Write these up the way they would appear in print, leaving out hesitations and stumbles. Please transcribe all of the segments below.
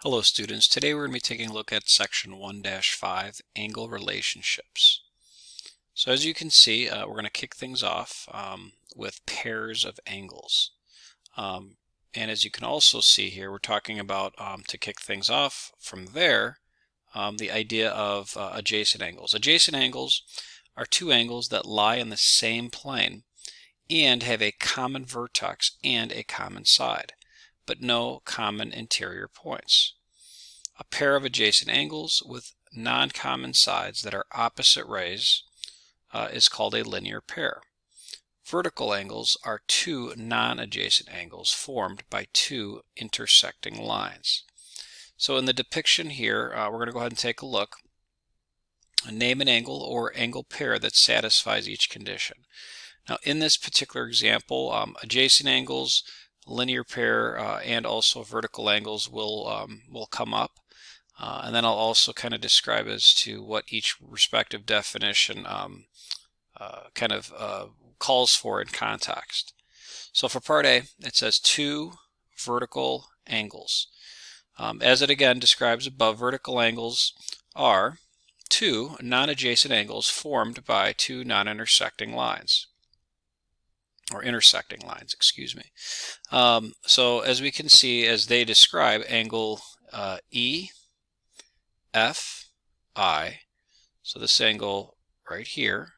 Hello students, today we're going to be taking a look at section 1-5, angle relationships. So as you can see, we're going to kick things off with pairs of angles. And as you can also see here, we're talking about, to kick things off from there, the idea of adjacent angles. Adjacent angles are two angles that lie in the same plane and have a common vertex and a common side, but no common interior points. A pair of adjacent angles with non-common sides that are opposite rays is called a linear pair. Vertical angles are two non-adjacent angles formed by two intersecting lines. So in the depiction here, we're going to go ahead and take a look. Name an angle or angle pair that satisfies each condition. Now in this particular example, adjacent angles, linear pair, and also vertical angles will come up. And then I'll also kind of describe as to what each respective definition calls for in context. So for part A, it says two vertical angles. As it again describes above, vertical angles are two non-adjacent angles formed by two non-intersecting lines. Or intersecting lines, excuse me. So as we can see, as they describe, angle EFI, so this angle right here,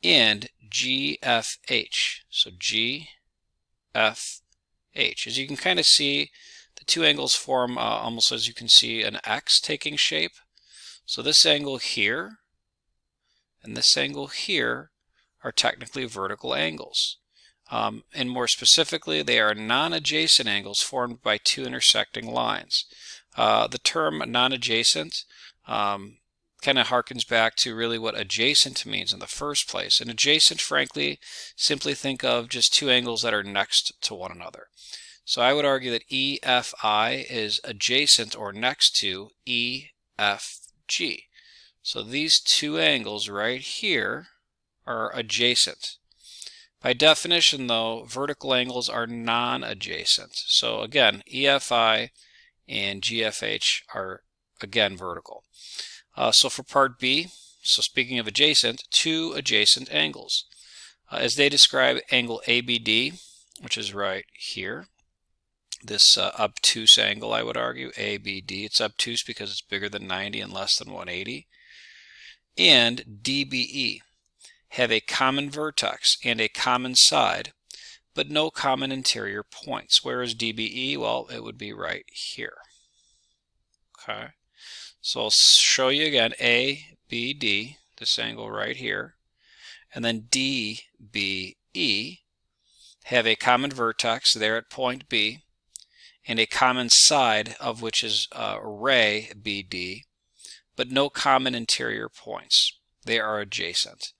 and GFH, so GFH. As you can kind of see, the two angles form almost, as you can see, an X taking shape. So this angle here and this angle here are technically vertical angles. And more specifically, they are non-adjacent angles formed by two intersecting lines. The term non-adjacent kind of harkens back to really what adjacent means in the first place. And adjacent, frankly, simply think of just two angles that are next to one another. So I would argue that EFI is adjacent or next to EFG. So these two angles right here are adjacent. By definition, though, vertical angles are non-adjacent. So again, EFI and GFH are again vertical. So for part B, so speaking of adjacent, two adjacent angles. As they describe angle ABD, which is right here, this obtuse angle, I would argue, ABD, it's obtuse because it's bigger than 90 and less than 180, and DBE have a common vertex and a common side, but no common interior points. Where is DBE? Well, it would be right here. Okay, so I'll show you again ABD, this angle right here, and then DBE have a common vertex there at point B, and a common side of which is ray BD, but no common interior points. They are adjacent.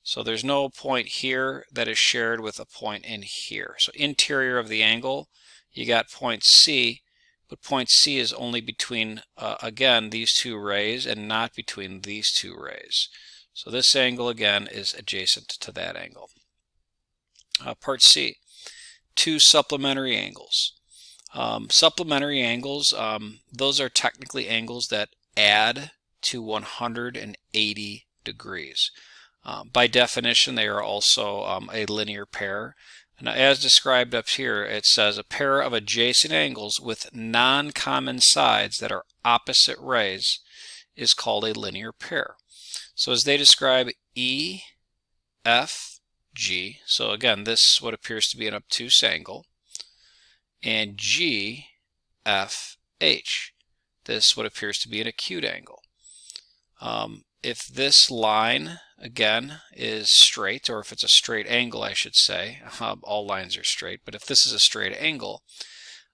So there's no point here that is shared with a point in here. So interior of the angle, you got point C, but point C is only between, again, these two rays and not between these two rays. So this angle, again, is adjacent to that angle. Part C, two supplementary angles. Supplementary angles, those are technically angles that add to 180 degrees. By definition, they are also a linear pair. And as described up here, it says a pair of adjacent angles with non-common sides that are opposite rays is called a linear pair. So as they describe EFG, so again, this is what appears to be an obtuse angle, and GFH, this is what appears to be an acute angle. If this line, again, is straight, or if it's a straight angle, I should say, all lines are straight, but if this is a straight angle,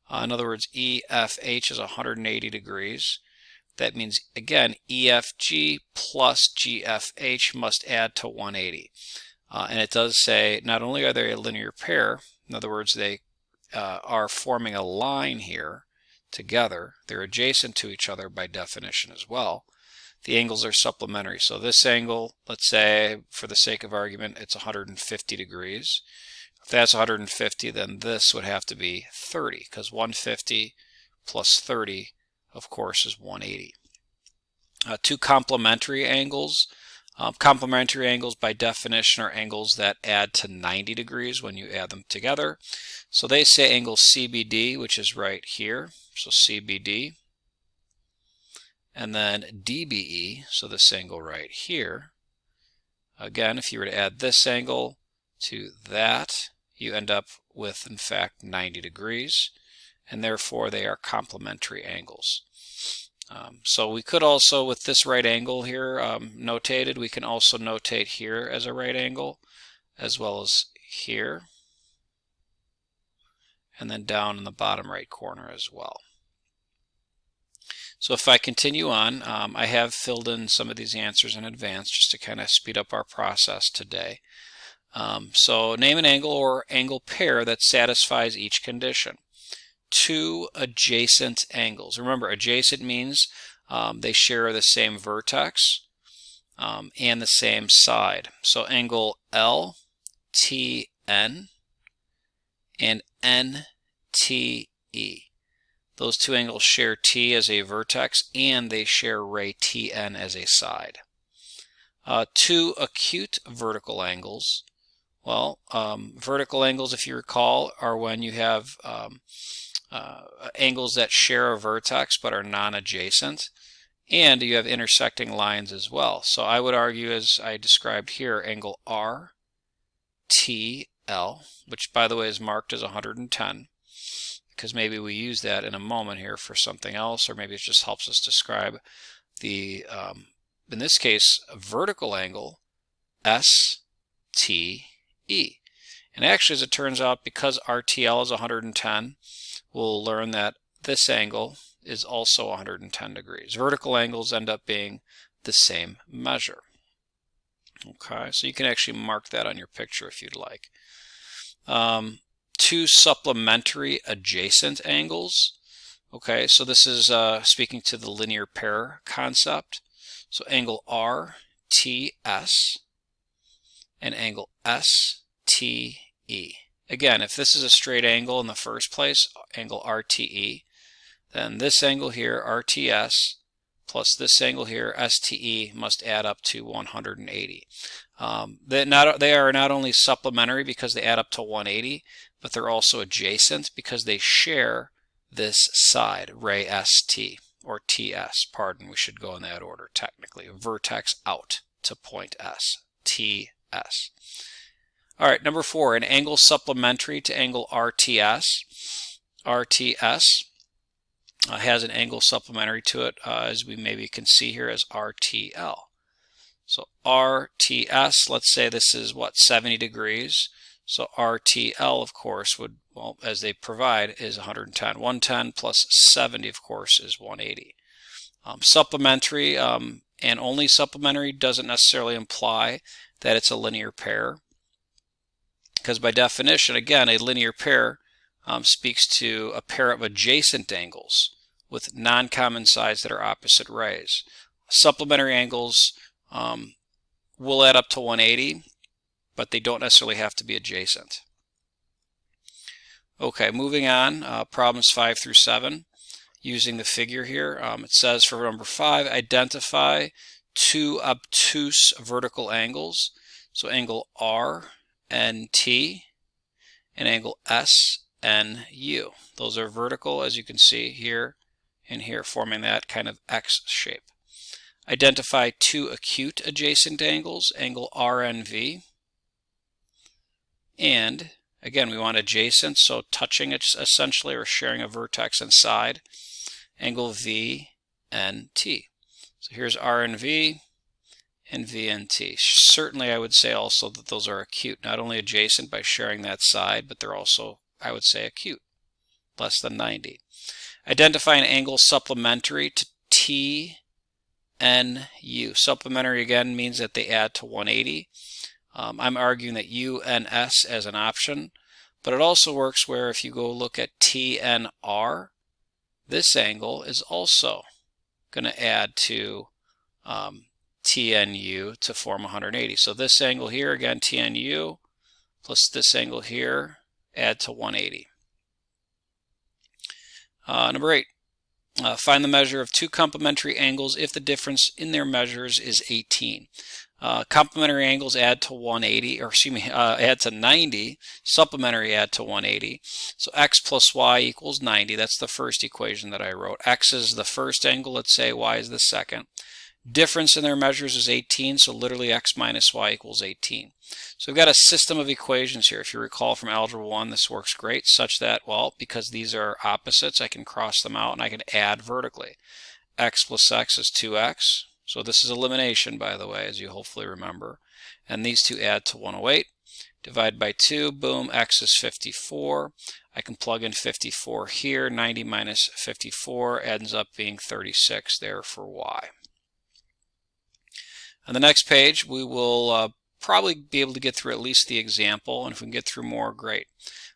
in other words, EFH is 180 degrees, that means, again, EFG plus GFH must add to 180. And it does say not only are they a linear pair, in other words, they are forming a line here together, they're adjacent to each other by definition as well. The angles are supplementary. So this angle, let's say, for the sake of argument, it's 150 degrees. If that's 150, then this would have to be 30, because 150 plus 30, of course, is 180. Two complementary angles. Complementary angles by definition are angles that add to 90 degrees when you add them together. So they say angle CBD, which is right here, so CBD, and then DBE, so this angle right here. Again, if you were to add this angle to that, you end up with, in fact, 90 degrees, and therefore they are complementary angles. So we could also, with this right angle here notated, we can also notate here as a right angle, as well as here, and then down in the bottom right corner as well. So if I continue on, I have filled in some of these answers in advance just to kind of speed up our process today. So name an angle or angle pair that satisfies each condition. Two adjacent angles. Remember, adjacent means they share the same vertex and the same side. So angle LTN and NTE. Those two angles share T as a vertex and they share ray TN as a side. Two acute vertical angles. Well, vertical angles, if you recall, are when you have angles that share a vertex but are non-adjacent, and you have intersecting lines as well. So I would argue, as I described here, angle RTL, which by the way is marked as 110, because maybe we use that in a moment here for something else, or maybe it just helps us describe the, in this case, a vertical angle STE. And actually, as it turns out, because RTL is 110, we'll learn that this angle is also 110 degrees. Vertical angles end up being the same measure. Okay, so you can actually mark that on your picture if you'd like. Two supplementary adjacent angles. Okay, so this is speaking to the linear pair concept. So angle RTS and angle STE. Again, if this is a straight angle in the first place, angle RTE, then this angle here, RTS, plus this angle here, STE, must add up to 180. They are not only supplementary because they add up to 180, but they're also adjacent because they share this side, ray ST, or TS, pardon, we should go in that order technically, vertex out to point S, TS. All right, number 4, an angle supplementary to angle RTS. RTS has an angle supplementary to it, as we maybe can see here, as RTL. So RTS, let's say this is, what, 70 degrees. So RTL, of course, would, well, as they provide, is 110. 110 plus 70, of course, is 180. Supplementary and only supplementary doesn't necessarily imply that it's a linear pair, because by definition, again, a linear pair speaks to a pair of adjacent angles with non-common sides that are opposite rays. Supplementary angles will add up to 180, but they don't necessarily have to be adjacent. Okay, moving on, problems 5 through 7. Using the figure here, it says for number 5, identify two obtuse vertical angles. So angle RNT and angle SNU. Those are vertical, as you can see here and here, forming that kind of X shape. Identify two acute adjacent angles, angle RNV, and again, we want adjacent, so touching it essentially, or sharing a vertex and side, angle VNT. So here's RNV and VNT. Certainly I would say also that those are acute, not only adjacent by sharing that side, but they're also, I would say, acute, less than 90. Identify an angle supplementary to TNU. Supplementary again means that they add to 180. I'm arguing that UNS as an option, but it also works where if you go look at TNR, this angle is also going to add to TNU to form 180. So this angle here, again, TNU, plus this angle here, add to 180. Number 8, Find the measure of two complementary angles if the difference in their measures is 18. Complementary angles add to 180, or excuse me, add to 90. Supplementary add to 180. So x plus y equals 90. That's the first equation that I wrote. X is the first angle, let's say, y is the second. Difference in their measures is 18, so literally x minus y equals 18. So we've got a system of equations here. If you recall from Algebra 1, this works great, such that, well, because these are opposites, I can cross them out and I can add vertically. X plus x is 2x. So this is elimination, by the way, as you hopefully remember. And these two add to 108. Divide by 2, boom, x is 54. I can plug in 54 here. 90 minus 54 ends up being 36 there for y. On the next page, we will probably be able to get through at least the example, and if we can get through more, great.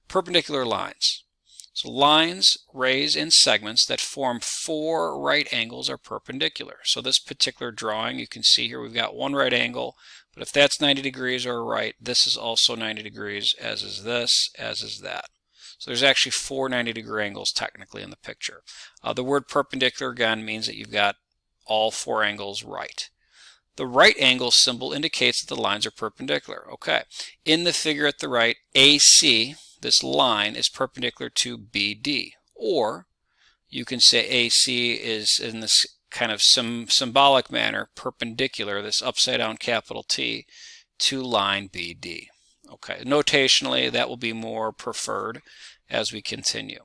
Perpendicular lines. So lines, rays, and segments that form four right angles are perpendicular. So this particular drawing, you can see here we've got one right angle, but if that's 90 degrees or right, this is also 90 degrees, as is this, as is that. So there's actually four 90-degree angles technically in the picture. The word perpendicular, again, means that you've got all four angles right. The right angle symbol indicates that the lines are perpendicular. Okay, in the figure at the right, AC, this line, is perpendicular to BD. Or you can say AC is, in this kind of symbolic manner, perpendicular, this upside down capital T, to line BD. Okay, notationally that will be more preferred as we continue.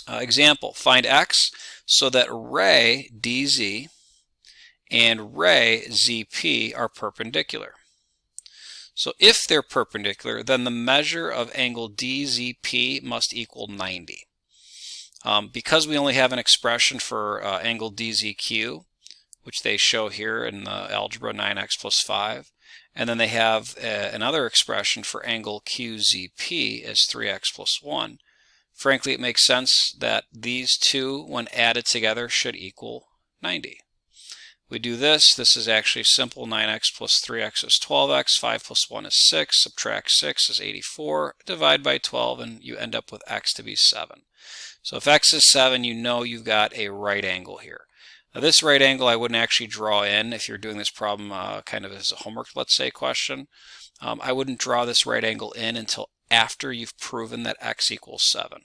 Example, find x so that ray DZ and ray ZP are perpendicular. So if they're perpendicular, then the measure of angle DZP must equal 90. Because we only have an expression for angle DZQ, which they show here in the algebra 9x plus 5, and then they have another expression for angle QZP as 3x plus 1, frankly it makes sense that these two, when added together, should equal 90. We do this, this is actually simple. 9x plus 3x is 12x, 5 plus 1 is 6, subtract 6 is 84, divide by 12, and you end up with x to be 7. So if x is 7, you know you've got a right angle here. Now this right angle I wouldn't actually draw in if you're doing this problem kind of as a homework, let's say, question. I wouldn't draw this right angle in until after you've proven that x equals 7.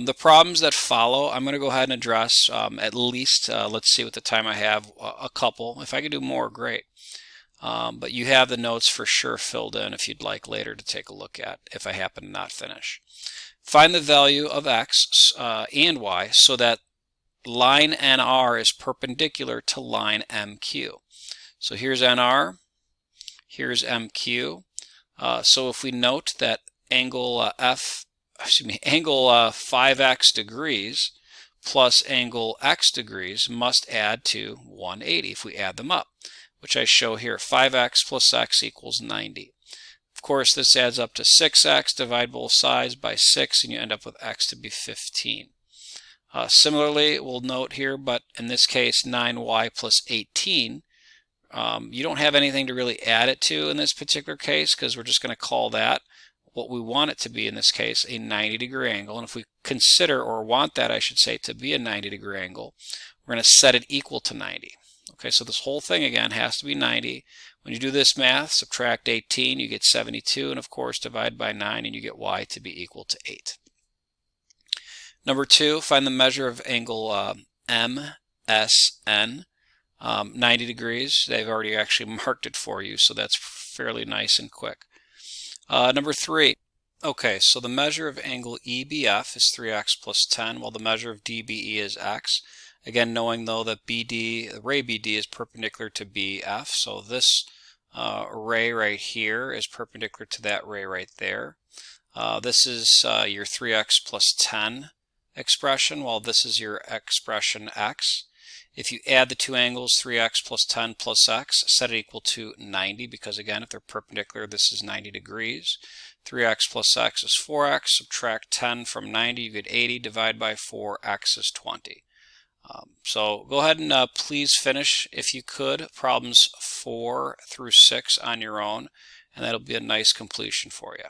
The problems that follow, I'm going to go ahead and address at least, let's see what the time I have, a couple. If I could do more, great. But you have the notes for sure filled in if you'd like later to take a look at, if I happen to not finish. Find the value of x and y so that line NR is perpendicular to line MQ. So here's NR, here's MQ. So if we note that angle angle 5x degrees plus angle x degrees must add to 180 if we add them up, which I show here. 5x plus x equals 90. Of course, this adds up to 6x. Divide both sides by 6 and you end up with x to be 15. Similarly, we'll note here, but in this case 9y plus 18, you don't have anything to really add it to in this particular case because we're just going to call that what we want it to be, in this case, a 90-degree angle. And if we consider, or want that, I should say, to be a 90-degree angle, we're going to set it equal to 90. Okay, so this whole thing, again, has to be 90. When you do this math, subtract 18, you get 72, and of course, divide by 9, and you get y to be equal to 8. Number 2, find the measure of angle MSN, 90 degrees. They've already actually marked it for you, so that's fairly nice and quick. Number 3, okay, so the measure of angle EBF is 3x plus 10, while the measure of DBE is x. Again, knowing though that ray BD is perpendicular to BF, so this ray right here is perpendicular to that ray right there. This is your 3x plus 10 expression, while this is your expression x. If you add the two angles, 3x plus 10 plus x, set it equal to 90, because again, if they're perpendicular, this is 90 degrees. 3x plus x is 4x, subtract 10 from 90, you get 80, divide by 4, x is 20. So go ahead and please finish, if you could, problems 4 through 6 on your own, and that'll be a nice completion for you.